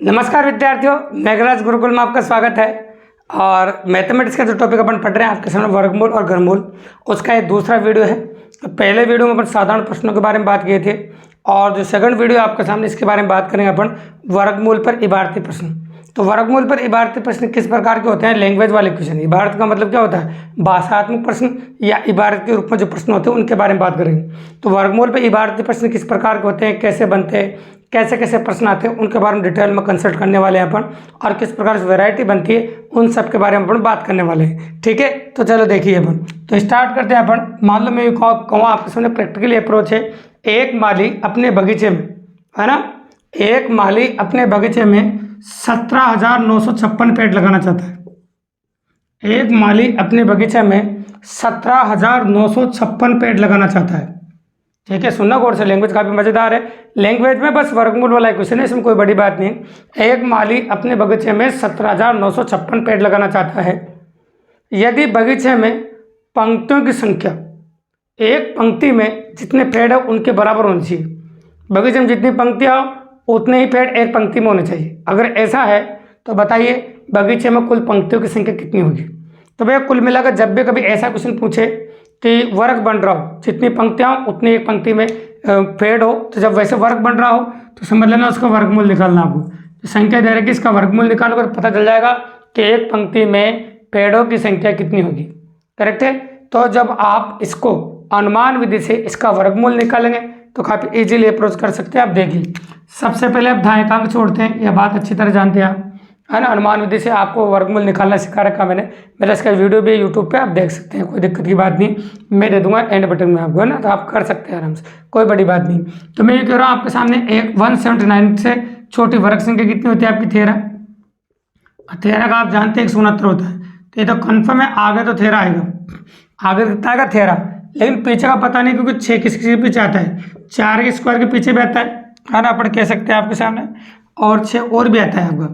नमस्कार विद्यार्थियों, मेघराज गुरुकुल में आपका स्वागत है। और मैथमेटिक्स का जो टॉपिक अपन पढ़ रहे हैं आपके सामने वर्गमूल और घनमूल, उसका एक दूसरा वीडियो है। तो पहले वीडियो में अपन साधारण प्रश्नों के बारे में बात किए थे और जो सेकंड वीडियो आपके सामने इसके बारे में बात करेंगे अपन वर्गमूल पर इबारती प्रश्न। तो वर्गमूल पर इबारती प्रश्न किस प्रकार के होते हैं? लैंग्वेज वाले क्वेश्चन। इबारत का मतलब क्या होता है? भाषात्मक प्रश्न या इबारत के रूप में जो प्रश्न होते हैं उनके बारे में बात करेंगे। तो वर्गमूल पर इबारती प्रश्न किस प्रकार के होते हैं, कैसे बनते हैं, कैसे कैसे प्रश्न आते हैं, उनके बारे में डिटेल में कंसल्ट करने वाले हैं अपन। और किस प्रकार से वैरायटी बनती है उन सब के बारे में अपन बात करने वाले हैं। ठीक है, तो चलो देखिए अपन। तो स्टार्ट करते हैं अपन। मान लो मैं कहूँ आपके सामने प्रैक्टिकली अप्रोच है। एक माली अपने बगीचे में, है ना, एक माली अपने बगीचे में 17,956 पेड़ लगाना चाहता है। एक माली अपने बगीचे में 17,956 पेड़ लगाना चाहता है। ठीक है, सुनना गौर से, लैंग्वेज काफ़ी मज़ेदार है। लैंग्वेज में बस वर्गमूल वाला क्वेश्चन है, इसमें कोई बड़ी बात नहीं। एक माली अपने बगीचे में 17,956 पेड़ लगाना चाहता है। यदि बगीचे में पंक्तियों की संख्या एक पंक्ति में जितने पेड़ है उनके बराबर होनी चाहिए। बगीचे में जितनी पंक्तियाँ हो उतने ही पेड़ एक पंक्ति में होने चाहिए। अगर ऐसा है तो बताइए बगीचे में कुल पंक्तियों की संख्या कितनी होगी? तो भैया कुल मिलाकर जब भी कभी ऐसा क्वेश्चन पूछे कि वर्ग बन रहा हो, जितनी पंक्तियाँ हो उतनी एक पंक्ति में पेड़ हो, तो जब वैसे वर्ग बन रहा हो तो समझ लेना उसका वर्गमूल निकालना। आपको तो संख्या दे रही कि इसका वर्गमूल निकालो, कर पता चल जाएगा कि एक पंक्ति में पेड़ों की संख्या कितनी होगी। करेक्ट है। तो जब आप इसको अनुमान विधि से इसका वर्गमूल निकालेंगे तो काफ़ी इजीली अप्रोच कर सकते हैं। आप देखिए, सबसे पहले आप धायकांक छोड़ते हैं, यह बात अच्छी तरह जानते हैं आप, है ना। अनुमान विधि से आपको वर्गमूल निकालना सिखा रखा मैंने, मेरा इसका वीडियो भी यूट्यूब पे आप देख सकते हैं, कोई दिक्कत की बात नहीं। मैं दे दूंगा एंड बटन में आपको, है ना, तो आप कर सकते हैं आराम से, कोई बड़ी बात नहीं। तो मैं ये कह रहा हूँ आपके सामने एक 179 से छोटी वर्ग संख्या कितनी होती है आपकी? 13। 13 का आप जानते हैं 169 होता है, तो ये तो कन्फर्म है, आगे तो 13 आएगा। आगे कितना आएगा? 13। लेकिन पीछे का पता नहीं, क्योंकि 6 किसके पीछे आता है? 4 के स्क्वायर के पीछे भी आता है ना, अपन कह सकते हैं आपके सामने। और 6 और भी आता है आपका,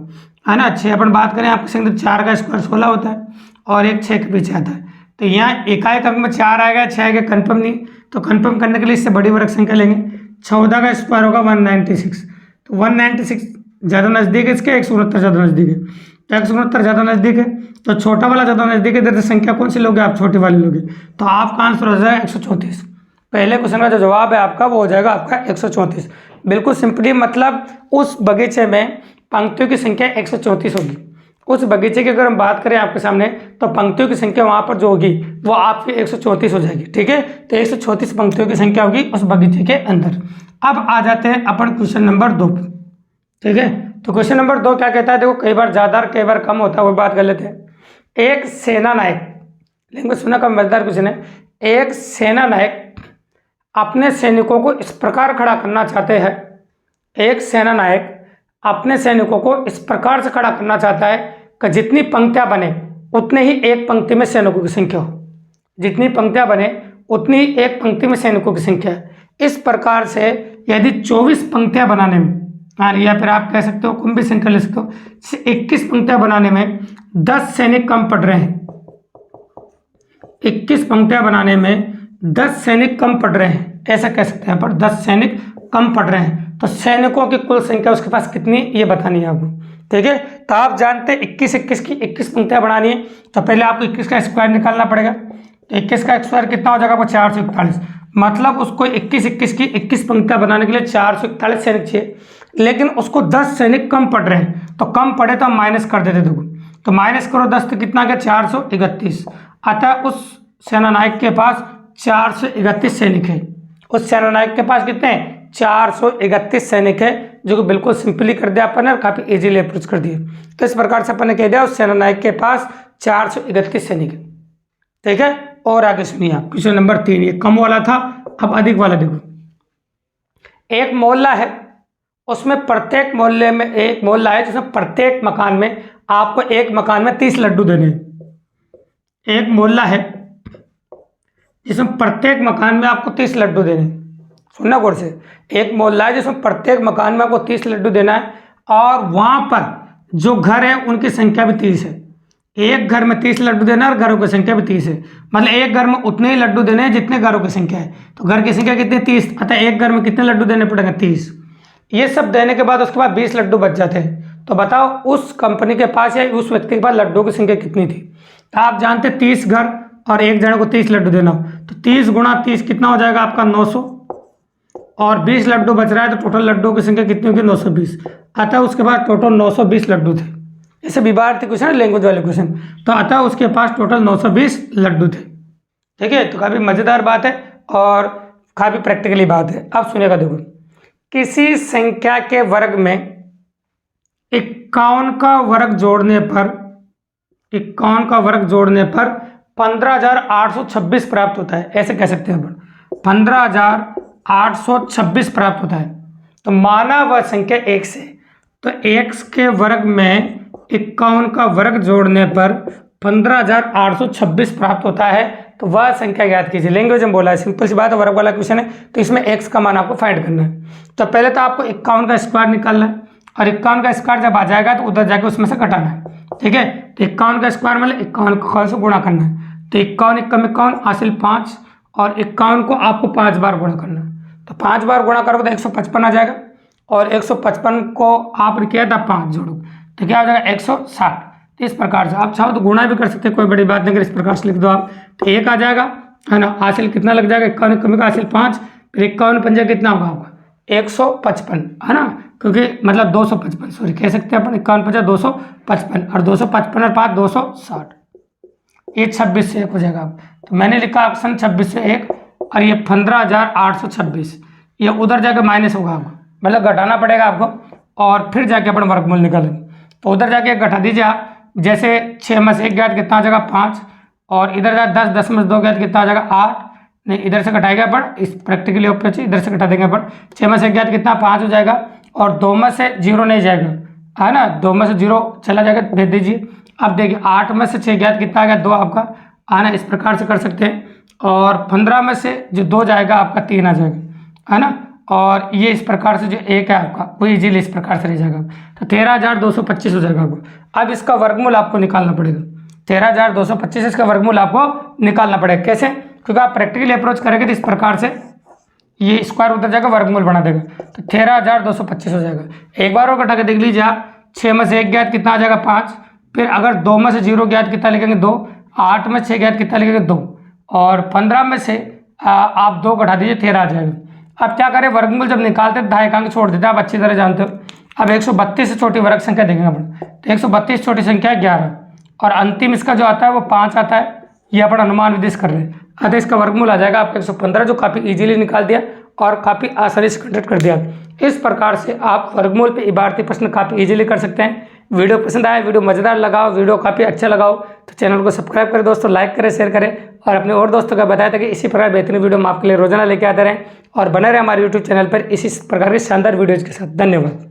है ना। 6 अपन बात करें आपके संग, 4 का स्क्वायर 16 होता है और एक 6 के पीछे आता है। तो यहाँ एकाएक अंक में 4 आएगा, 6 आएगा, कन्फर्म नहीं। तो कन्फर्म करने के लिए इससे बड़ी वर्ग संख्या लेंगे। 14 का स्क्वायर होगा 196। तो 196 ज़्यादा नज़दीक है इसके, 169 ज़्यादा नज़दीक है। तो 169 ज़्यादा नज़दीक है, तो छोटा वाला ज़्यादा नज़दीक है। तो संख्या कौन सी लोगे आप? छोटी वाली लोगे। तो आपका आंसर हो जाएगा 134। पहले क्वेश्चन का जो जवाब है आपका वो हो जाएगा आपका 134। बिल्कुल सिंपली, मतलब उस बगीचे में पंक्तियों की संख्या 134 होगी। उस बगीचे की अगर हम बात करें आपके सामने, तो पंक्तियों की संख्या वहाँ पर जो होगी वो आपकी 134 हो जाएगी। ठीक है, तो 134 पंक्तियों की संख्या होगी उस बगीचे के अंदर। अब आ जाते हैं अपन क्वेश्चन नंबर 2। ठीक है, तो क्वेश्चन नंबर 2 क्या कहता है? देखो, कई बार ज़्यादा कई बार कम होता है, वो बात कर लेते हैं। एक सेना नायक, लैंग्वेज सुना का मजेदार क्वेश्चन है। एक सेना नायक अपने सैनिकों को इस प्रकार खड़ा करना चाहते हैं। एक सेना नायक अपने सैनिकों को इस प्रकार से खड़ा करना चाहता है कि जितनी पंक्तियां बने उतने ही एक पंक्ति में सैनिकों की संख्या हो। जितनी पंक्तियां बने उतनी ही एक पंक्ति में सैनिकों की संख्या है। इस प्रकार से यदि 24 पंक्तियां बनाने में, या फिर आप कह सकते हो कम भी संख्या ले सकते हो, 21 पंक्तियां बनाने में 10 सैनिक कम पड़ रहे हैं। 21 पंक्तियां बनाने में 10 सैनिक कम पड़ रहे हैं, ऐसा कह सकते हैं पर 10 सैनिक कम पड़ रहे हैं। तो सैनिकों की कुल संख्या उसके पास कितनी, ये बतानी है आपको। ठीक है, तो आप जानते हैं 21 की 21 पंक्तियां बनानी है, तो पहले आपको 21 का स्क्वायर निकालना पड़ेगा। तो 21 का स्क्वायर कितना हो जाएगा आपको? 441। मतलब उसको 21 की 21 पंक्तियां बनाने के लिए 441 सैनिक चाहिए, लेकिन उसको 10 सैनिक कम पड़ रहे हैं। तो कम पड़े तो हम माइनस कर देते। देखो, तो माइनस करो 10 तो कितना गया? 431। अतः उस सेना नायक के पास 431 सैनिक है। उस सेना नायक के पास कितने? 431 सैनिक है, जो कि बिल्कुल सिंपली कर दिया अपन ने, काफ़ी इजीली अप्रोच कर दिया। तो इस प्रकार से अपन ने कह दिया उस सेना नायक के पास 431 सैनिक है। ठीक है, और आगे सुनिए आप क्वेश्चन नंबर 3। ये कम वाला था, अब अधिक वाला देखो। एक मोहल्ला है, उसमें प्रत्येक मोहल्ले में एक मोहल्ला है जिसमें प्रत्येक मकान में आपको एक मकान में 30 लड्डू देने हैं। एक मोहल्ला है जिसमें प्रत्येक मकान में आपको 30 लड्डू देने हैं। सुनना गौर से, एक मोहल्ला है जिसमें प्रत्येक मकान में आपको 30 लड्डू देना है, और वहां पर जो घर है उनकी संख्या भी 30 है। एक घर में 30 लड्डू देना है और घरों की संख्या भी 30 है। मतलब एक घर में उतने ही लड्डू देने हैं जितने घरों की संख्या है। तो घर की संख्या कितनी? 30। अतः एक घर में कितने लड्डू देने पड़ेंगे? 30। ये सब देने के बाद उसके बाद 20 लड्डू बच जाते हैं। तो बताओ उस कंपनी के पास या उस व्यक्ति के पास लड्डू की संख्या कितनी थी। तो आप जानते 30 घर और एक जने को 30 लड्डू देना हो, तो 30 गुणा 30 कितना हो जाएगा आपका 900, और 20 लड्डू बच रहा है तो टोटल लड्डू की संख्या कितनी होगी 920। अतः उसके पास टोटल 920 लड्डू थे। ऐसे विभाग थे क्वेश्चन है, लैंग्वेज वाले क्वेश्चन। तो अतः उसके पास टोटल 920 लड्डू थे। ठीक है, तो काफ़ी मज़ेदार बात है और काफ़ी प्रैक्टिकली बात है। अब सुनेगा, देखो किसी संख्या के वर्ग में 51 का वर्ग जोड़ने पर 15,826 प्राप्त होता है। ऐसे कह सकते हैं अपन 15,826 प्राप्त होता है। तो माना वह संख्या 1 से, तो x के वर्ग में 51 का वर्ग जोड़ने पर 15,826 प्राप्त होता है। तो वह संख्या ज्ञात कीजिए। लैंग्वेज में बोला है, सिंपल सी बात है, वर्ग वाला क्वेश्चन है, तो इसमें x का मान आपको फाइंड करना है। तो पहले तो आपको 51 का स्क्वायर निकालना है, और 51 का स्क्वायर जब आ जाएगा तो उधर जाके उसमें से घटाना है। ठीक है, तो 51 का स्क्वायर मतलब 51 को से गुणा करना है। तो 51 एकम 51 हासिल 5, और 51 को आपको 5 बार गुणा करना है। तो 5 बार गुणा करोगे तो 155 आ जाएगा, और 155 को आपने किया था 5 जोड़ो तो क्या हो जाएगा 160। तो इस प्रकार से आप चाहो तो गुणा भी कर सकते हैं, कोई बड़ी बात नहीं, अगर इस प्रकार से लिख दो आप तो 1 आ जाएगा, है ना। हासिल कितना लग जाएगा 51 एकम का हासिल 5, फिर 51 पंजा कितना होगा आपका 155, है ना, क्योंकि मतलब 255 सॉरी कह सकते हैं अपन, 51 पंजा 255, और 255 और 5 260, ये 26 से 1 हो जाएगा। तो मैंने लिखा ऑप्शन 26 से 1, और ये 15,826, ये उधर जाके माइनस होगा आपको, मतलब घटाना पड़ेगा आपको, और फिर जाके अपन वर्गमूल निकालेंगे। तो उधर जाके घटा दीजिए आप, जैसे 6 में से 1 गया कितना आ जाएगा 5, और इधर जा 10, 10 में से 2 गया कितना आ जाएगा 8, नहीं इधर से घटाएगा अपन, इस प्रैक्टिकली अप्रोच इधर से घटा देंगे अपन। 6 में से 1 गया कितना 5 हो जाएगा, और 2 में से 0 नहीं जाएगा, है ना, 2 में से 0 चला जाएगा, दे दीजिए। अब देखिए 8 में से 6 गया कितना आ गया 2 आपका, है ना, इस प्रकार से कर सकते हैं। और 15 में से जो 2 जाएगा आपका 3 आ जाएगा, है ना, और ये इस प्रकार से जो 1 है आपका वो इजीली इस प्रकार से रह जाएगा। तो 13,225 हो जाएगा आपको। अब इसका वर्गमूल आपको निकालना पड़ेगा, 13,225 इसका वर्गमूल आपको निकालना पड़ेगा। कैसे, क्योंकि आप प्रैक्टिकली अप्रोच करेंगे तो इस प्रकार से ये स्क्वायर उधर जाएगा वर्गमूल बना देगा, तो 13,225 हो जाएगा। एक बार और घटा के देख लीजिए आप, 6 में से 1 गया कितना आ जाएगा 5, फिर अगर 2 में से 0 गया कितना लिखेंगे 2, 8 में 6 गया कितना लिखेंगे 2, और 15 में से आप 2 घटा दीजिए 13 आ जाएगा। अब क्या करें, वर्गमूल जब निकालते ढाई अंक छोड़ देते हैं, आप अच्छी तरह जानते हो। अब 132 से छोटी वर्ग संख्या देखेंगे अपन, तो 132 छोटी संख्या 11, और अंतिम इसका जो आता है वो 5 आता है, ये अपन अनुमान विदिश कर रहे हैं। अतः इसका वर्गमूल आ जाएगा आपका 115, जो काफ़ी इजीली निकाल दिया और काफ़ी आसानी से कंडक्ट कर दिया। इस प्रकार से आप वर्गमूल पे इबारती प्रश्न काफ़ी इजीली कर सकते हैं। वीडियो पसंद आया, वीडियो मज़ेदार लगाओ, वीडियो काफ़ी अच्छा लगाओ तो चैनल को सब्सक्राइब करें दोस्तों, लाइक करें, शेयर करें, और अपने और दोस्तों को बताया था कि इसी प्रकार बेहतरीन वीडियो हम आपके लिए रोजाना लेके आते रहें, और बने रहे हमारे यूट्यूब चैनल पर इसी प्रकार के शानदार वीडियोज़ के साथ। धन्यवाद।